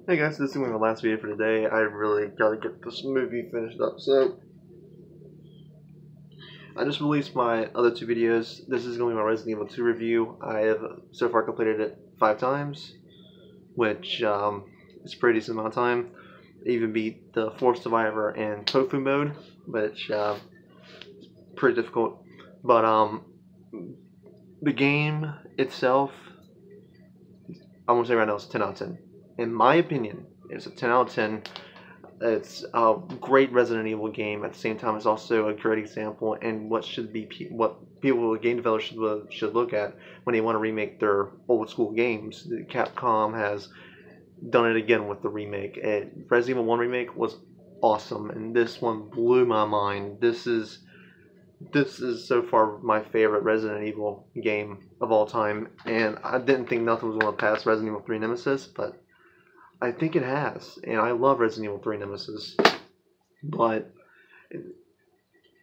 Hey guys, this is going to be my last video for today. I really gotta get this movie finished up. So, I just released my other two videos. This is going to be my Resident Evil 2 review. I have so far completed it 5 times, which is a pretty decent amount of time. I even beat the Force Survivor and Tofu mode, which pretty difficult. But the game itself, I'm gonna say right now, it's a 10 out of 10. In my opinion, it's a 10 out of 10. It's a great Resident Evil game. At the same time, it's also a great example and what should be what people, game developers should look at when they want to remake their old school games. Capcom has done it again with the remake. Resident Evil 1 remake was awesome, and this one blew my mind. This is so far my favorite Resident Evil game of all time, and I didn't think nothing was going to pass Resident Evil 3 Nemesis, but I think it has, and I love Resident Evil 3 Nemesis, but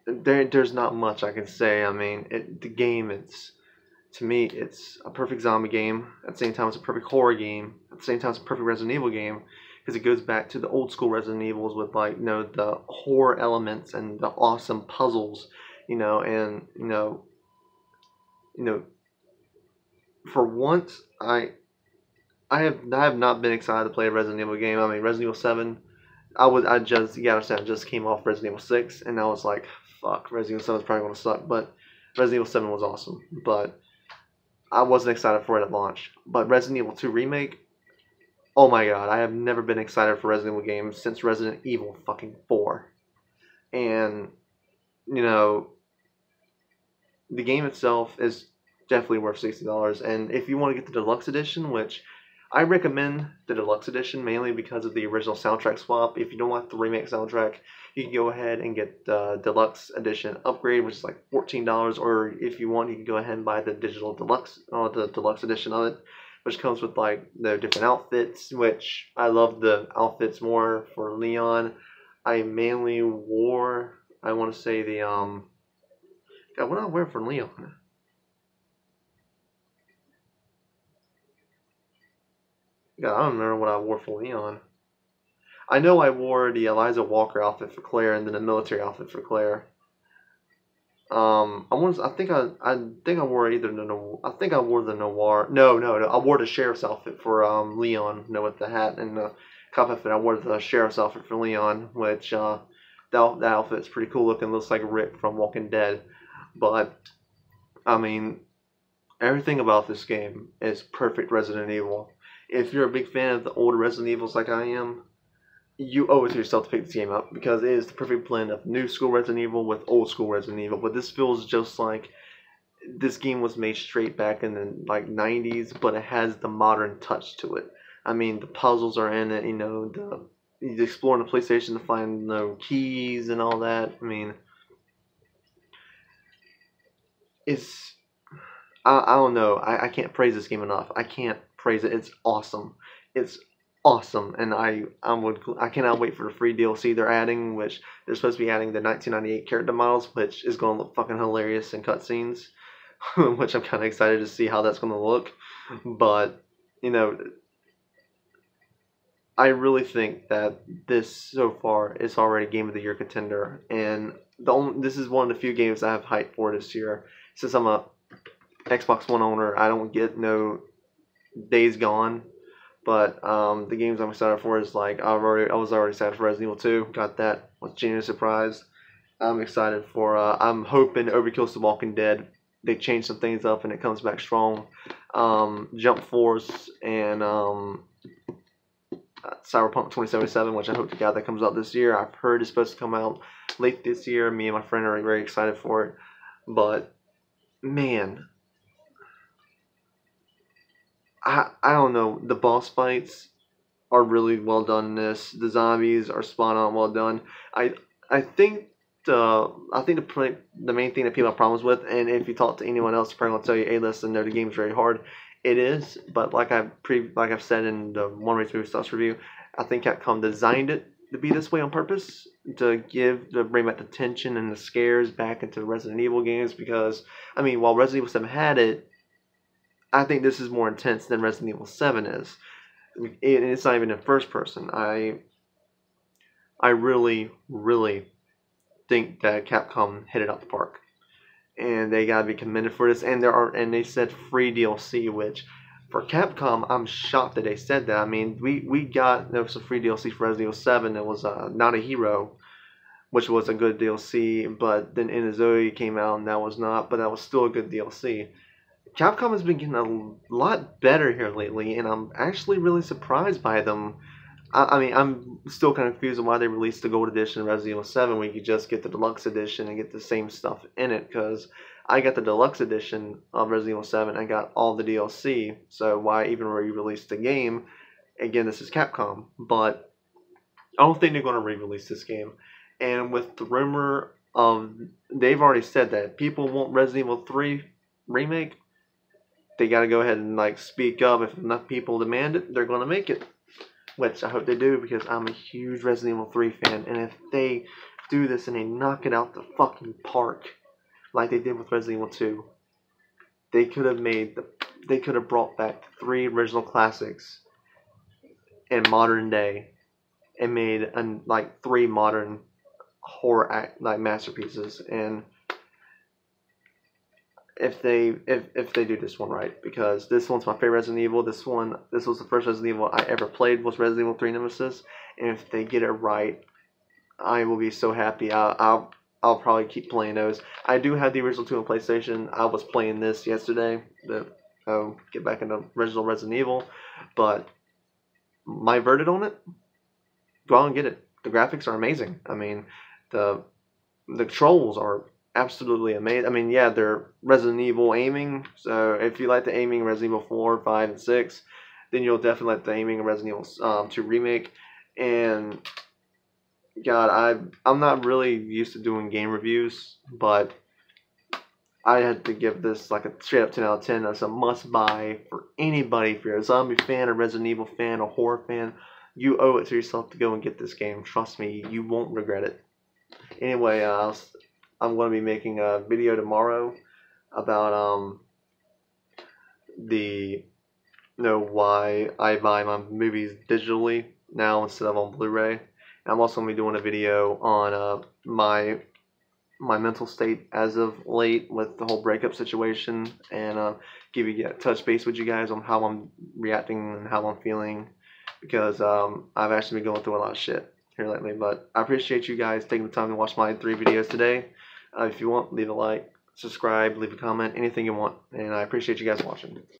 there's not much I can say. I mean, the game, to me, it's a perfect zombie game. At the same time, it's a perfect horror game. At the same time, it's a perfect Resident Evil game because it goes back to the old school Resident Evils with the horror elements and the awesome puzzles, and you know, for once, I have not been excited to play a Resident Evil game. I mean, Resident Evil 7, I just, you gotta understand, I just came off Resident Evil 6, and I was like, fuck, Resident Evil 7 is probably gonna suck. But Resident Evil 7 was awesome, but I wasn't excited for it at launch. But Resident Evil 2 remake, oh my god, I have never been excited for Resident Evil games since Resident Evil fucking 4. And you know, the game itself is definitely worth $60. And if you want to get the deluxe edition, which I recommend the deluxe edition mainly because of the original soundtrack swap. If you don't like the remake soundtrack, you can go ahead and get the deluxe edition upgrade, which is like $14. Or if you want, you can go ahead and buy the digital deluxe, or the deluxe edition of it, which comes with like the different outfits. Which I love the outfits more for Leon. I mainly wore, I want to say the God, what did I wear for Leon? God, I don't remember what I wore for Leon. I know I wore the Eliza Walker outfit for Claire and then the military outfit for Claire. I think I wore either I think I wore the noir. No. I wore the sheriff's outfit for Leon. With the hat and the cop outfit. I wore the sheriff's outfit for Leon, which that outfit's pretty cool looking. Looks like Rick from Walking Dead. But I mean, everything about this game is perfect Resident Evil. If you're a big fan of the older Resident Evils like I am, you owe it to yourself to pick this game up because it is the perfect blend of new school Resident Evil with old school Resident Evil. But this feels just like this game was made straight back in the like 90s, but it has the modern touch to it. I mean, the puzzles are in it. You exploring the PlayStation to find the keys and all that. I mean, it's I don't know. I can't praise this game enough. I can't praise it. It's awesome. It's awesome, and I cannot wait for the free DLC they're adding, which they're supposed to be adding the 1998 character models, which is going to look fucking hilarious in cutscenes, which I'm kind of excited to see how that's going to look. But you know, I really think that this so far is already Game of the Year contender, and this is one of the few games I have hyped for this year. Since I'm a Xbox One owner, I don't get no Days Gone, but the games I'm excited for is like I was already excited for Resident Evil 2. Got that. Was genuinely surprised. I'm excited for. I'm hoping Overkill's The Walking Dead. They change some things up and it comes back strong. Jump Force and Cyberpunk 2077, which I hope to God that comes out this year. I've heard it's supposed to come out late this year. Me and my friend are very excited for it. But man, I don't know. The boss fights are really well done in this. The zombies are spot on well done. I think the main thing that people have problems with, and if you talk to anyone else, they're probably gonna tell you, "Hey, listen, the game's very hard." It is, but like I've said in the One Race Movie Stuffs review, I think Capcom designed it to be this way on purpose to bring back the tension and the scares back into Resident Evil games. Because I mean, while Resident Evil 7 had it, I think this is more intense than Resident Evil 7 is. it's not even in first person. I really, really think that Capcom hit it out the park, and they gotta be commended for this. And they said free DLC, which for Capcom, I'm shocked that they said that. I mean, we got there was some free DLC for Resident Evil 7. It was Not a Hero, which was a good DLC, but then Inazoe came out and that was not, but that was still a good DLC. Capcom has been getting a lot better here lately, and I'm actually really surprised by them. I mean, I'm still kind of confused on why they released the Gold Edition of Resident Evil 7 when you could just get the Deluxe Edition and get the same stuff in it, because I got the Deluxe Edition of Resident Evil 7, I got all the DLC, so why even re-release the game? Again, this is Capcom, but I don't think they're going to re-release this game. And with the rumor of, they've already said that people want Resident Evil 3 remake, they got to go ahead and like speak up. If enough people demand it, they're going to make it. Which I hope they do, because I'm a huge Resident Evil 3 fan. And if they do this and they knock it out the fucking park, like they did with Resident Evil 2, they could have brought back the 3 original classics in modern day and made like 3 modern horror masterpieces. And if they do this one right, because this one's my favorite Resident Evil. This was the first Resident Evil I ever played, was Resident Evil 3 Nemesis, and if they get it right, I will be so happy. I'll probably keep playing those. I do have the original 2 on PlayStation. I was playing this yesterday to get back into original Resident Evil, but my verdict on it, go out and get it. The graphics are amazing. I mean, the controls are absolutely amazing. I mean, yeah, they're Resident Evil aiming, so if you like the aiming Resident Evil 4, 5, and 6, then you'll definitely like the aiming of Resident Evil 2 Remake. And God, I'm not really used to doing game reviews, but I had to give this like a straight up 10 out of 10. That's a must buy for anybody. If you're a zombie fan, a Resident Evil fan, a horror fan, you owe it to yourself to go and get this game. Trust me, you won't regret it. Anyway, I'm going to be making a video tomorrow about why I buy my movies digitally now instead of on Blu-ray. And I'm also going to be doing a video on my mental state as of late with the whole breakup situation, and touch base with you guys on how I'm reacting and how I'm feeling, because I've actually been going through a lot of shit here lately. But I appreciate you guys taking the time to watch my 3 videos today. If you want, leave a like, subscribe, leave a comment, anything you want. And I appreciate you guys watching.